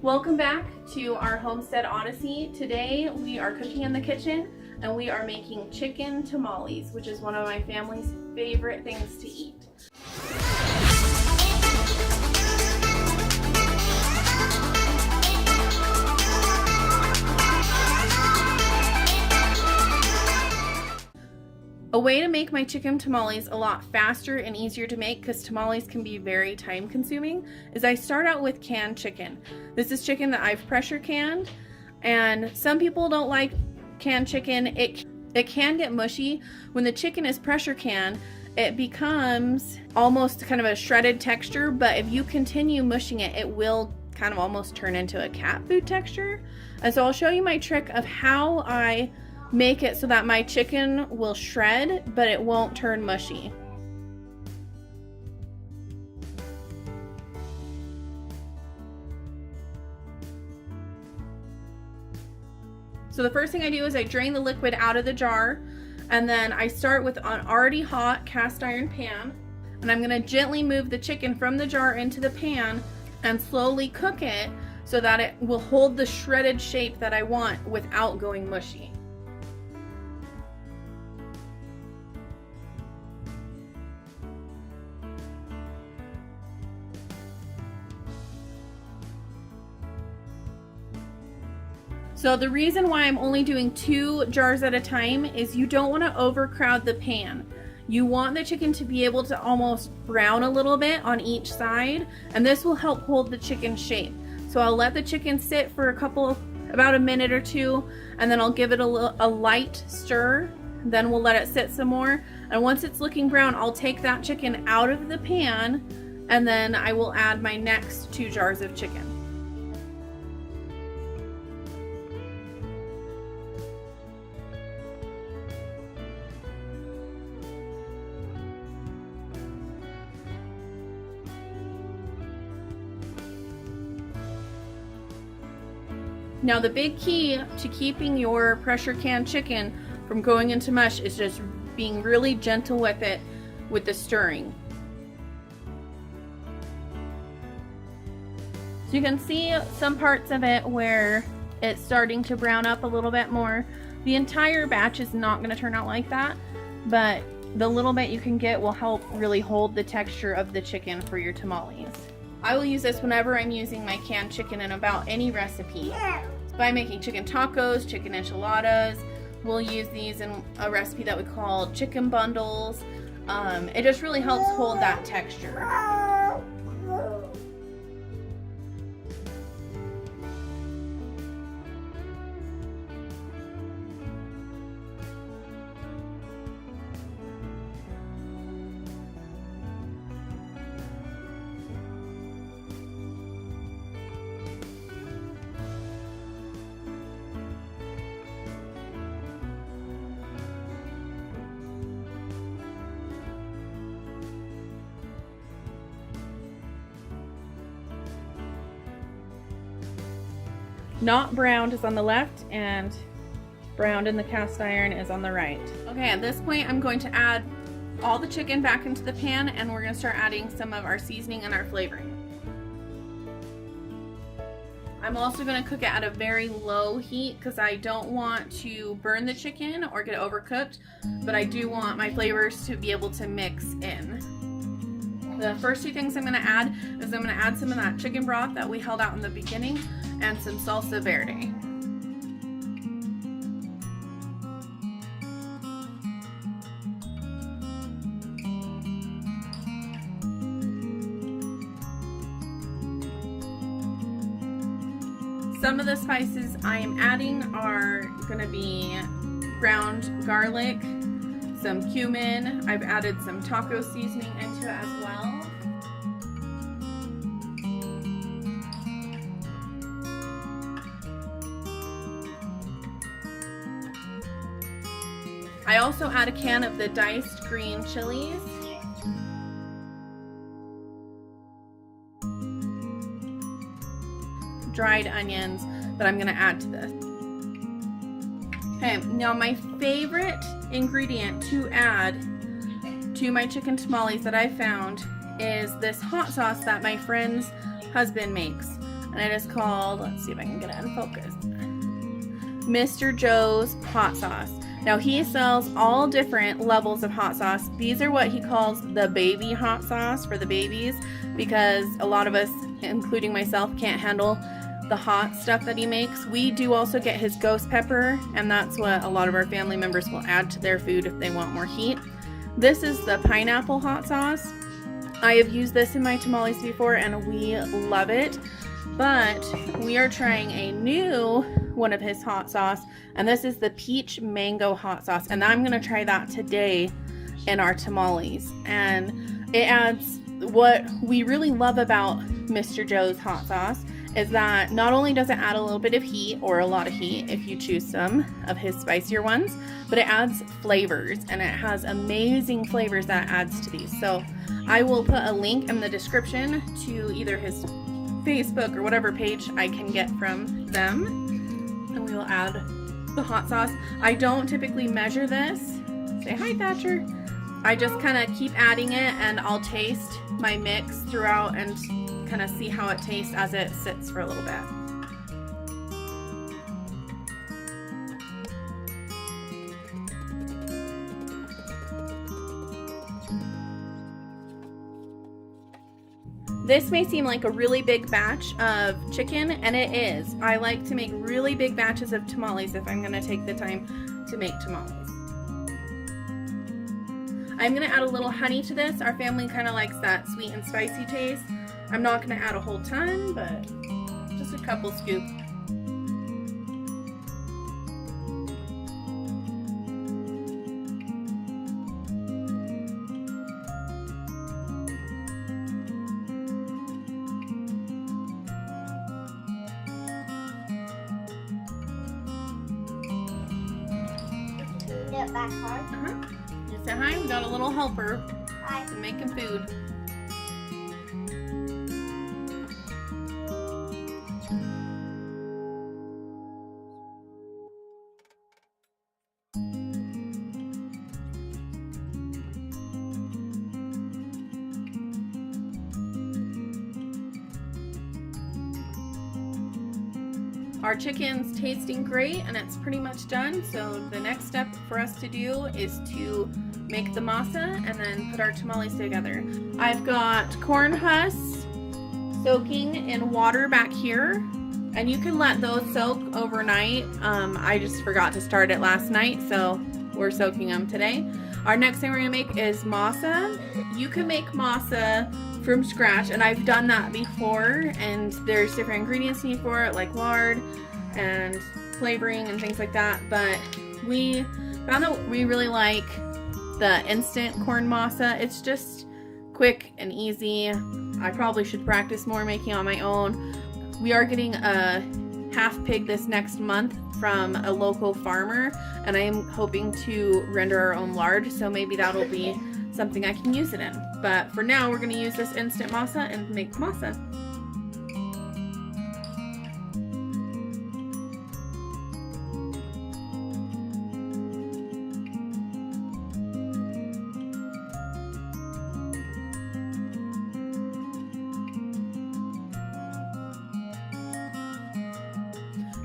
Welcome back to our Homestead Odyssey. Today we are cooking in the kitchen and we are making chicken tamales, which is one of my family's favorite things to eat. A way to make my chicken tamales a lot faster and easier to make, because tamales can be very time consuming, is I start out with canned chicken. This is chicken that I've pressure canned, and some people don't like canned chicken. It can get mushy. When the chicken is pressure canned, it becomes almost kind of a shredded texture, but if you continue mushing it, it will kind of almost turn into a cat food texture. And so I'll show you my trick of how I make it so that my chicken will shred, but it won't turn mushy. So the first thing I do is I drain the liquid out of the jar, and then I start with an already hot cast iron pan, and I'm going to gently move the chicken from the jar into the pan and slowly cook it so that it will hold the shredded shape that I want without going mushy. So the reason why I'm only doing 2 jars at a time is you don't want to overcrowd the pan. You want the chicken to be able to almost brown a little bit on each side, and this will help hold the chicken shape. So I'll let the chicken sit for about a minute or 2, and then I'll give it a light stir. Then we'll let it sit some more, and once it's looking brown, I'll take that chicken out of the pan, and then I will add my next 2 jars of chicken. Now the big key to keeping your pressure canned chicken from going into mush is just being really gentle with it with the stirring. So you can see some parts of it where it's starting to brown up a little bit more. The entire batch is not going to turn out like that, but the little bit you can get will help really hold the texture of the chicken for your tamales. I will use this whenever I'm using my canned chicken in about any recipe. By making chicken tacos, chicken enchiladas, we'll use these in a recipe that we call chicken bundles. It just really helps hold that texture. Not browned is on the left, and browned in the cast iron is on the right. Okay, at this point I'm going to add all the chicken back into the pan, and we're going to start adding some of our seasoning and our flavoring. I'm also going to cook it at a very low heat because I don't want to burn the chicken or get it overcooked, but I do want my flavors to be able to mix in. The first 2 things I'm going to add is I'm going to add some of that chicken broth that we held out in the beginning and some salsa verde. Some of the spices I am adding are going to be ground garlic, some cumin. I've added some taco seasoning into it as well. I also add a can of the diced green chilies. Dried onions that I'm going to add to this. Okay, now my favorite ingredient to add to my chicken tamales that I found is this hot sauce that my friend's husband makes. and it is called, let's see if I can get it in focus, Mr. Joe's hot sauce. Now he sells all different levels of hot sauce. These are what he calls the baby hot sauce for the babies, because a lot of us, including myself, can't handle the hot stuff that he makes. We do also get his ghost pepper, and that's what a lot of our family members will add to their food if they want more heat. This is the pineapple hot sauce. I have used this in my tamales before and we love it, but we are trying a new one of his hot sauce, and this is the peach mango hot sauce, and I'm gonna try that today in our tamales. And it adds, what we really love about Mr. Joe's hot sauce is that not only does it add a little bit of heat, or a lot of heat if you choose some of his spicier ones, but it adds flavors, and it has amazing flavors that it adds to these. So I will put a link in the description to either his Facebook or whatever page I can get from them, and we will add the hot sauce. I don't typically measure this. Say hi, Thatcher. I just kind of keep adding it, and I'll taste my mix throughout and kind of see how it tastes as it sits for a little bit. This may seem like a really big batch of chicken, and it is. I like to make really big batches of tamales if I'm gonna take the time to make tamales. I'm gonna add a little honey to this. Our family kind of likes that sweet and spicy taste. I'm not gonna add a whole ton, but just a couple scoops. Back hard. You say hi. We got a little helper. Hi. Making food. Our chicken's tasting great, and it's pretty much done. So the next step for us to do is to make the masa and then put our tamales together. I've got corn husks soaking in water back here, and you can let those soak overnight. I just forgot to start it last night, so we're soaking them today. Our next thing we're gonna make is masa. You can make masa from scratch, and I've done that before, and there's different ingredients you need for it, like lard and flavoring and things like that, but we found that we really like the instant corn masa. It's just quick and easy. I probably should practice more making on my own. We are getting a half pig this next month from a local farmer, and I am hoping to render our own lard, so maybe that'll be something I can use it in. But for now, we're going to use this instant masa and make masa.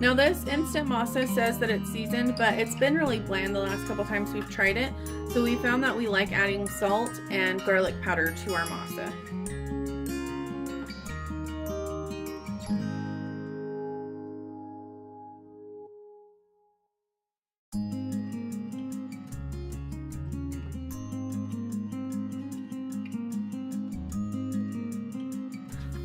Now this instant masa says that it's seasoned, but it's been really bland the last couple times we've tried it. So we found that we like adding salt and garlic powder to our masa.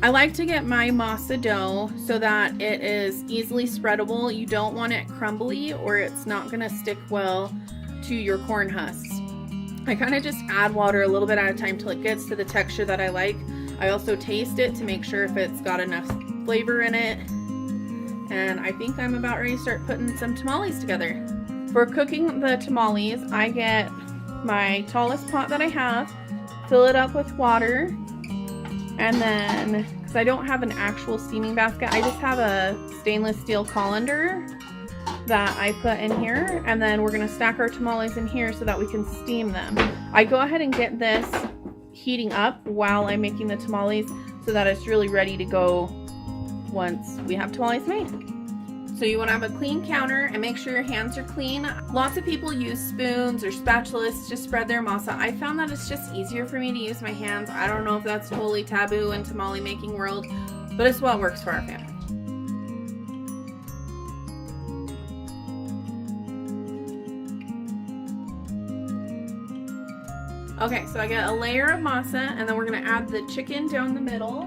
I like to get my masa dough so that it is easily spreadable. You don't want it crumbly or it's not gonna stick well to your corn husks. I kind of just add water a little bit at a time till it gets to the texture that I like. I also taste it to make sure if it's got enough flavor in it. And I think I'm about ready to start putting some tamales together. For cooking the tamales, I get my tallest pot that I have, fill it up with water, and then, because I don't have an actual steaming basket, I just have a stainless steel colander that I put in here, and then we're gonna stack our tamales in here so that we can steam them. I go ahead and get this heating up while I'm making the tamales so that it's really ready to go once we have tamales made. So you want to have a clean counter and make sure your hands are clean. Lots of people use spoons or spatulas to spread their masa. I found that it's just easier for me to use my hands. I don't know if that's totally taboo in tamale making world, but it's what works for our family. Okay, so I got a layer of masa, and then we're going to add the chicken down the middle.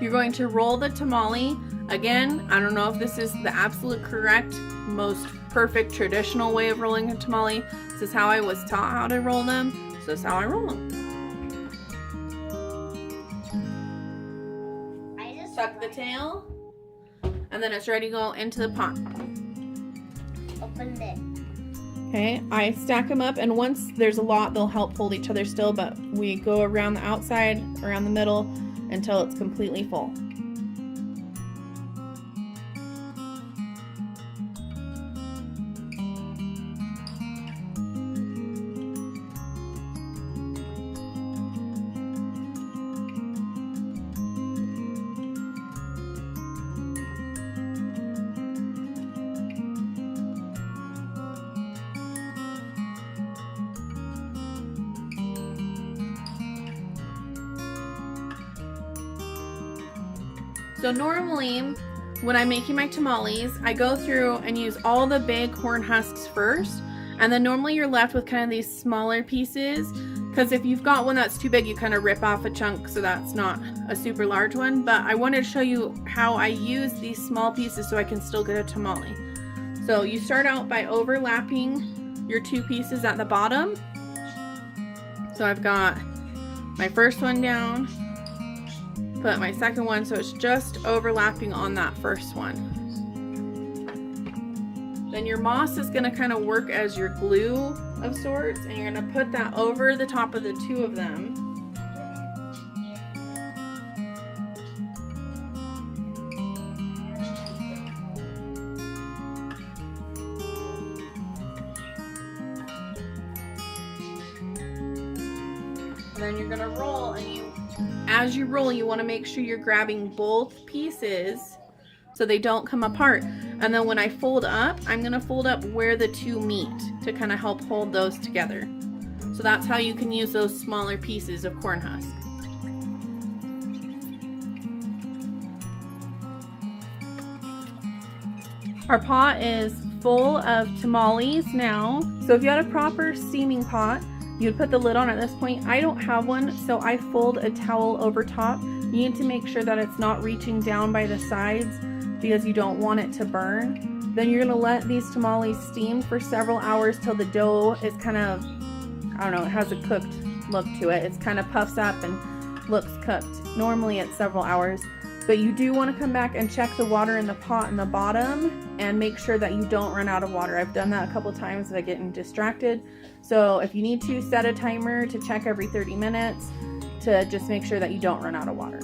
You're going to roll the tamale. Again, I don't know if this is the absolute correct, most perfect traditional way of rolling a tamale. This is how I was taught how to roll them, so this is how I roll them. Tuck the tail, and then it's ready to go into the pot. Open it. Okay, I stack them up, and once there's a lot, they'll help hold each other still, but we go around the outside, around the middle, until it's completely full. So normally, when I'm making my tamales, I go through and use all the big corn husks first, and then normally you're left with kind of these smaller pieces, because if you've got one that's too big, you kind of rip off a chunk, so that's not a super large one. But I wanted to show you how I use these small pieces so I can still get a tamale. So you start out by overlapping your two pieces at the bottom. So I've got my first one down, put my second one, so it's just overlapping on that first one. Then your moss is going to kind of work as your glue of sorts, and you're going to put that over the top of the two of them. And then you're going to roll, and as you roll, you want to make sure you're grabbing both pieces so they don't come apart. And then when I fold up, I'm going to fold up where the two meet to kind of help hold those together. So that's how you can use those smaller pieces of corn husk. Our pot is full of tamales now. So if you had a proper steaming pot, you'd put the lid on at this point. I don't have one, so I fold a towel over top. You need to make sure that it's not reaching down by the sides because you don't want it to burn. Then you're gonna let these tamales steam for several hours till the dough is kind of, I don't know, it has a cooked look to it. It's kind of puffs up and looks cooked. Normally it's several hours, but you do want to come back and check the water in the pot in the bottom and make sure that you don't run out of water. I've done that a couple times by getting distracted. So if you need to, set a timer to check every 30 minutes to just make sure that you don't run out of water.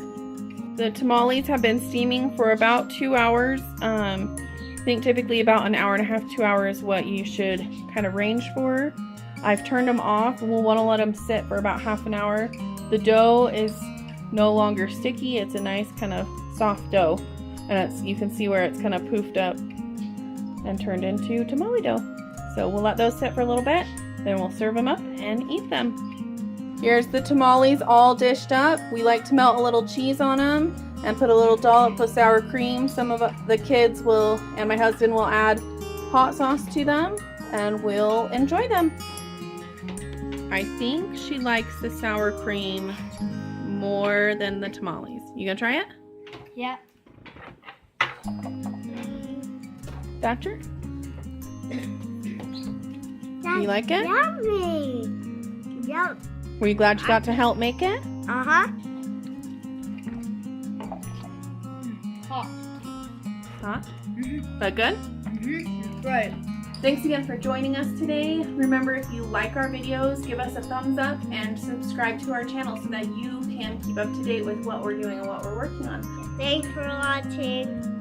The tamales have been steaming for about 2 hours. I think typically about an hour and a half, 2 hours what you should kind of range for. I've turned them off. We'll want to let them sit for about half an hour. The dough is no longer sticky. It's a nice kind of soft dough, and you can see where it's kind of poofed up and turned into tamale dough. So we'll let those sit for a little bit, then we'll serve them up and eat them. Here's the tamales all dished up. We like to melt a little cheese on them and put a little dollop of sour cream. Some of the kids will, and my husband will add hot sauce to them, and we'll enjoy them. I think she likes the sour cream more than the tamales. You gonna try it? Yeah. Thatcher? You like it? Yummy. Yum. Were you glad you got to help make it? Uh-huh. Hot. Hot? But good? Right. Thanks again for joining us today. Remember, if you like our videos, give us a thumbs up and subscribe to our channel so that you can keep up to date with what we're doing and what we're working on. Thanks for watching.